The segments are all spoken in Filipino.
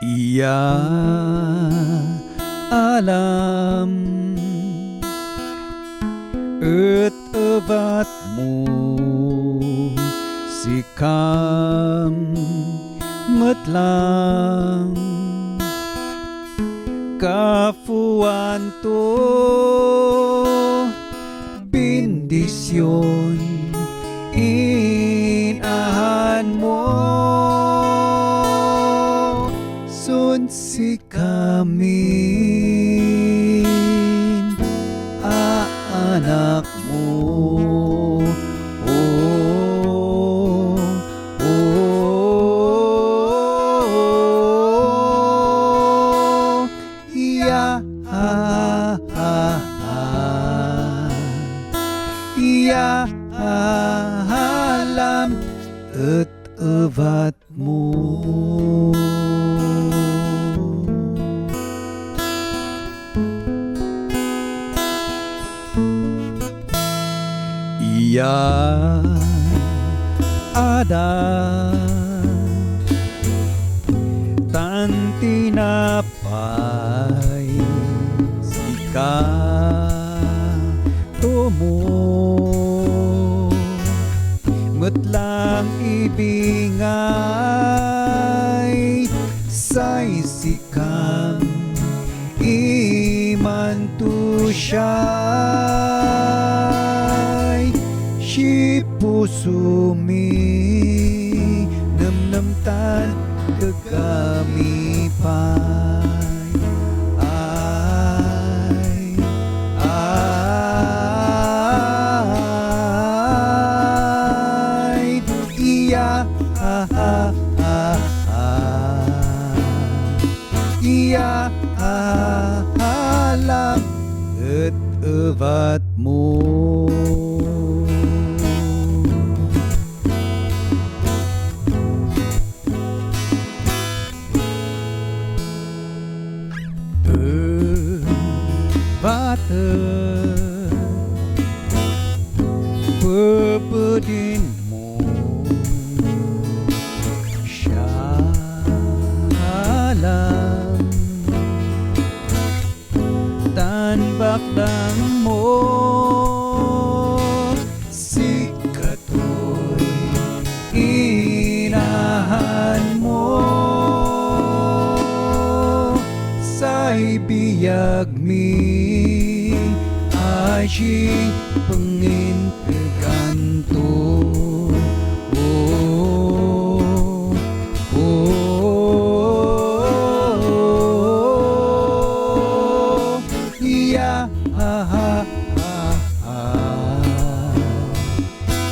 Iya alam et evat mo sikam metlang kafuan to bendisyon inahan mo sun si kamin anak mo. Iya alam et evat mo. Iya ada tan tinapay sika tomo metlang ibingay say sikam iman tu syay si pusumi nem-nemtan kekami pai iya alam et evat mo. Evat pepedin mo syalam tan bakdang mo si katoy inahan mo say biyag mi asyik pengin keganto.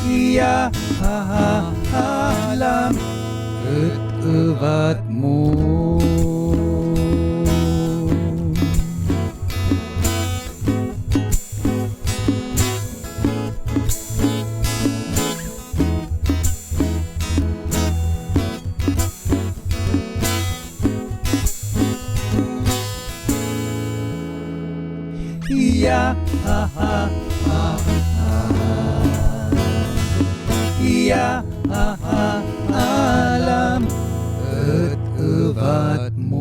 Iya alam et evat mo. Iya iya alam et evat mo.